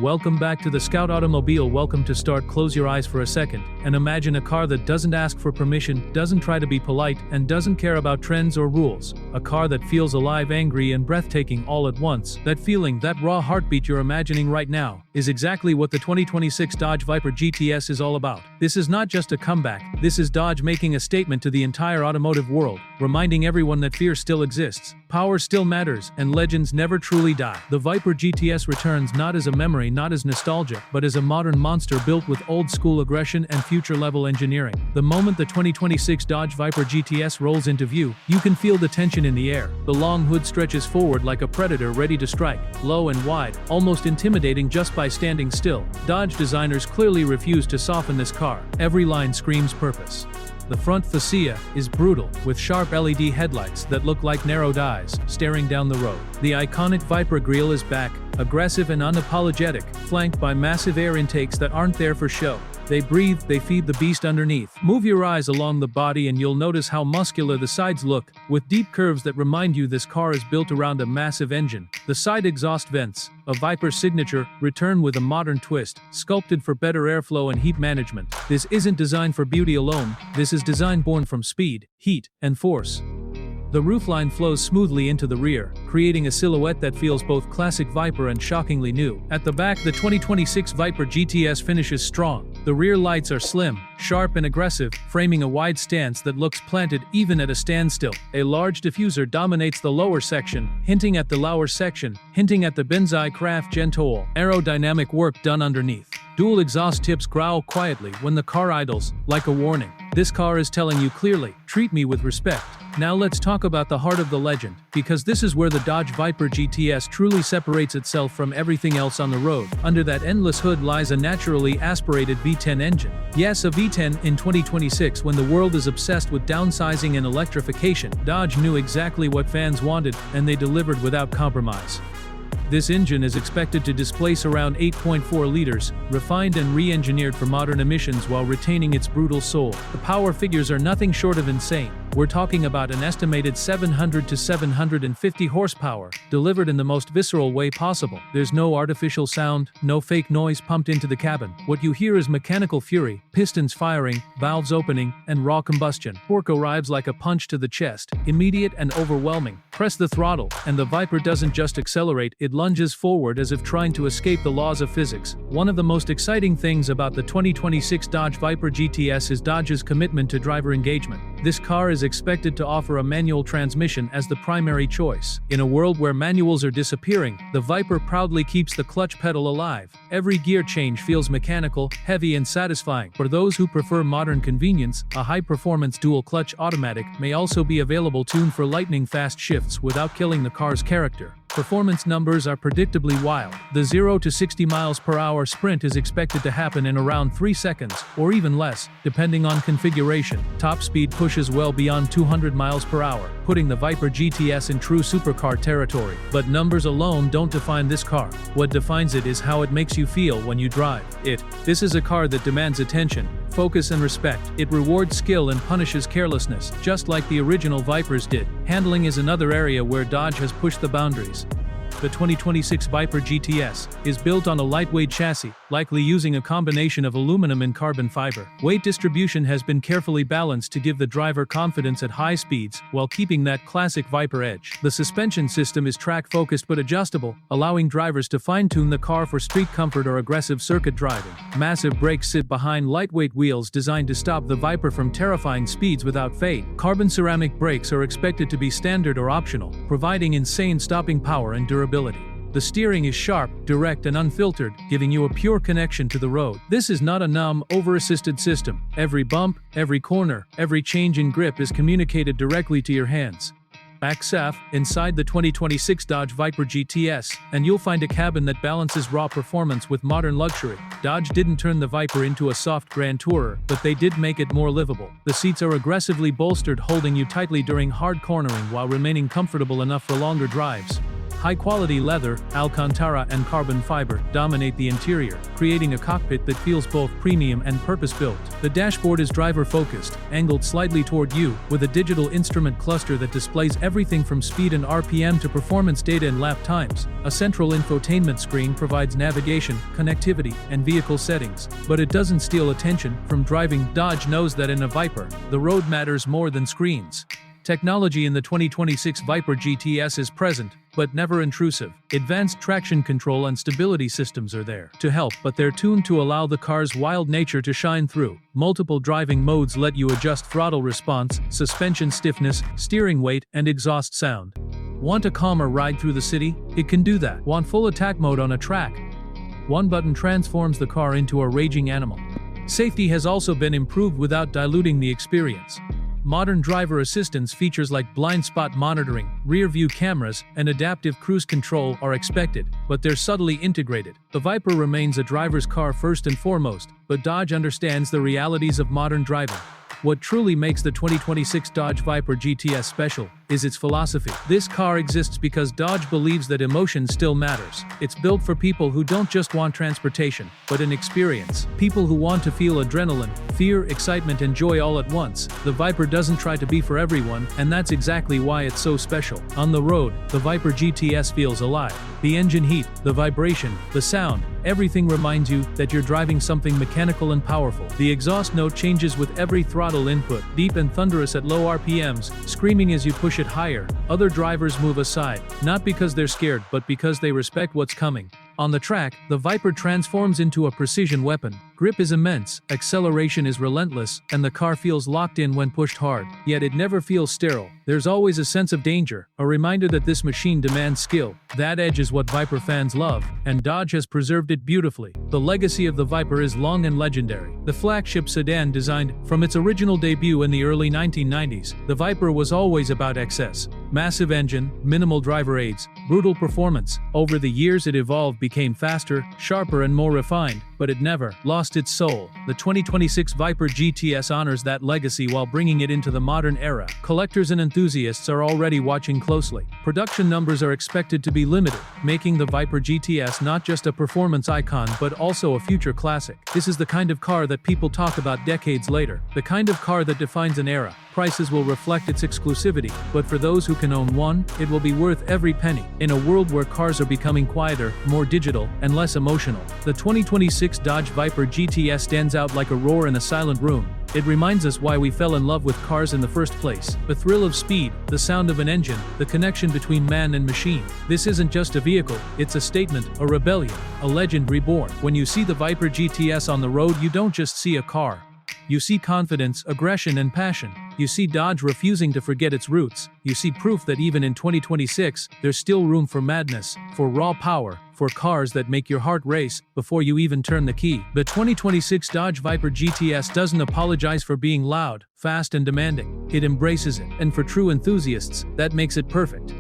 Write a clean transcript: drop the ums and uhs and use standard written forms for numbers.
Welcome back to the Scout Automobile. Welcome to start. Close your eyes for a second and imagine a car that doesn't ask for permission, doesn't try to be polite, and doesn't care about trends or rules. A car that feels alive, angry, and breathtaking all at once. That feeling, that raw heartbeat you're imagining right now, is exactly what the 2026 Dodge Viper GTS is all about. This is not just a comeback, this is Dodge making a statement to the entire automotive world, reminding everyone that fear still exists, power still matters, and legends never truly die. The Viper GTS returns not as a memory, not as nostalgia, but as a modern monster built with old-school aggression and future-level engineering. The moment the 2026 Dodge Viper GTS rolls into view, you can feel the tension in the air. The long hood stretches forward like a predator ready to strike, low and wide, almost intimidating just by standing still. Dodge designers clearly refuse to soften this car. Every line screams purpose. The front fascia is brutal, with sharp LED headlights that look like narrowed eyes, staring down the road. The iconic Viper grille is back, aggressive and unapologetic, flanked by massive air intakes that aren't there for show. They breathe, they feed the beast underneath. Move your eyes along the body and you'll notice how muscular the sides look, with deep curves that remind you this car is built around a massive engine. The side exhaust vents, a Viper signature, return with a modern twist, sculpted for better airflow and heat management. This isn't designed for beauty alone, this is design born from speed, heat, and force. The roofline flows smoothly into the rear, creating a silhouette that feels both classic Viper and shockingly new. At the back, the 2026 Viper GTS finishes strong. The rear lights are slim, sharp and aggressive, framing a wide stance that looks planted even at a standstill. A large diffuser dominates the lower section, hinting at the Benzai Craft Gentole. Aerodynamic work done underneath. Dual exhaust tips growl quietly when the car idles, like a warning. This car is telling you clearly, treat me with respect. Now let's talk about the heart of the legend, because this is where the Dodge Viper GTS truly separates itself from everything else on the road. Under that endless hood lies a naturally aspirated V10 engine. Yes, a V10 in 2026, when the world is obsessed with downsizing and electrification. Dodge knew exactly what fans wanted, and they delivered without compromise. This engine is expected to displace around 8.4 liters, refined and re-engineered for modern emissions while retaining its brutal soul. The power figures are nothing short of insane. We're talking about an estimated 700 to 750 horsepower, delivered in the most visceral way possible. There's no artificial sound, no fake noise pumped into the cabin. What you hear is mechanical fury, pistons firing, valves opening, and raw combustion. Torque arrives like a punch to the chest, immediate and overwhelming. Press the throttle, and the Viper doesn't just accelerate, it lunges forward as if trying to escape the laws of physics. One of the most exciting things about the 2026 Dodge Viper GTS is Dodge's commitment to driver engagement. This car is expected to offer a manual transmission as the primary choice. In a world where manuals are disappearing, the Viper proudly keeps the clutch pedal alive. Every gear change feels mechanical, heavy, and satisfying. For those who prefer modern convenience, a high-performance dual-clutch automatic may also be available, tuned for lightning-fast shifts without killing the car's character. Performance numbers are predictably wild. The 0 to 60 miles per hour sprint is expected to happen in around 3 seconds, or even less, depending on configuration. Top speed pushes well beyond 200 miles per hour, putting the Viper GTS in true supercar territory. But numbers alone don't define this car. What defines it is how it makes you feel when you drive it. This is a car that demands attention, focus, and respect. It rewards skill and punishes carelessness, just like the original Vipers did. Handling is another area where Dodge has pushed the boundaries. The 2026 Viper GTS is built on a lightweight chassis, likely using a combination of aluminum and carbon fiber. Weight distribution has been carefully balanced to give the driver confidence at high speeds, while keeping that classic Viper edge. The suspension system is track-focused but adjustable, allowing drivers to fine-tune the car for street comfort or aggressive circuit driving. Massive brakes sit behind lightweight wheels designed to stop the Viper from terrifying speeds without fade. Carbon ceramic brakes are expected to be standard or optional, providing insane stopping power and durability. The steering is sharp, direct, and unfiltered, giving you a pure connection to the road. This is not a numb, over-assisted system. Every bump, every corner, every change in grip is communicated directly to your hands. Back inside the 2026 Dodge Viper GTS, and you'll find a cabin that balances raw performance with modern luxury. Dodge didn't turn the Viper into a soft Grand Tourer, but they did make it more livable. The seats are aggressively bolstered, holding you tightly during hard cornering while remaining comfortable enough for longer drives. High-quality leather, Alcantara and carbon fiber dominate the interior, creating a cockpit that feels both premium and purpose-built. The dashboard is driver-focused, angled slightly toward you, with a digital instrument cluster that displays everything from speed and RPM to performance data and lap times. A central infotainment screen provides navigation, connectivity, and vehicle settings. But it doesn't steal attention from driving. Dodge knows that in a Viper, the road matters more than screens. Technology in the 2026 Viper GTS is present, but never intrusive. Advanced traction control and stability systems are there to help, but they're tuned to allow the car's wild nature to shine through. Multiple driving modes let you adjust throttle response, suspension stiffness, steering weight, and exhaust sound. Want a calmer ride through the city? It can do that. Want full attack mode on a track? One button transforms the car into a raging animal. Safety has also been improved without diluting the experience. Modern driver assistance features like blind spot monitoring, rear-view cameras, and adaptive cruise control are expected, but they're subtly integrated. The Viper remains a driver's car first and foremost, but Dodge understands the realities of modern driving. What truly makes the 2026 Dodge Viper GTS special is its philosophy. This car exists because Dodge believes that emotion still matters. It's built for people who don't just want transportation, but an experience. People who want to feel adrenaline, fear, excitement, and joy all at once. The Viper doesn't try to be for everyone, and that's exactly why it's so special. On the road, the Viper GTS feels alive. The engine heat, the vibration, the sound, everything reminds you that you're driving something mechanical and powerful. The exhaust note changes with every throttle input, deep and thunderous at low RPMs, screaming as you push it higher. Other drivers move aside, not because they're scared, but because they respect what's coming. On the track, the Viper transforms into a precision weapon. Grip is immense, acceleration is relentless, and the car feels locked in when pushed hard. Yet it never feels sterile. There's always a sense of danger, a reminder that this machine demands skill. That edge is what Viper fans love, and Dodge has preserved it beautifully. The legacy of the Viper is long and legendary. The flagship sedan designed from its original debut in the early 1990s, the Viper was always about excess. Massive engine, minimal driver aids, brutal performance. Over the years it evolved, became faster, sharper, and more refined, but it never lost its soul. The 2026 Viper GTS honors that legacy while bringing it into the modern era. Collectors and enthusiasts are already watching closely. Production numbers are expected to be limited, making the Viper GTS not just a performance icon but also a future classic. This is the kind of car that people talk about decades later, the kind of car that defines an era. Prices will reflect its exclusivity, but for those who can own one, it will be worth every penny. In a world where cars are becoming quieter, more digital, and less emotional, the 2026 Dodge Viper GTS stands out like a roar in a silent room. It reminds us why we fell in love with cars in the first place. The thrill of speed, the sound of an engine, the connection between man and machine. This isn't just a vehicle, it's a statement, a rebellion, a legend reborn. When you see the Viper GTS on the road, you don't just see a car. You see confidence, aggression, and passion. You see Dodge refusing to forget its roots. You see proof that even in 2026, there's still room for madness, for raw power, for cars that make your heart race before you even turn the key. The 2026 Dodge Viper GTS doesn't apologize for being loud, fast, and demanding. It embraces it. And for true enthusiasts, that makes it perfect.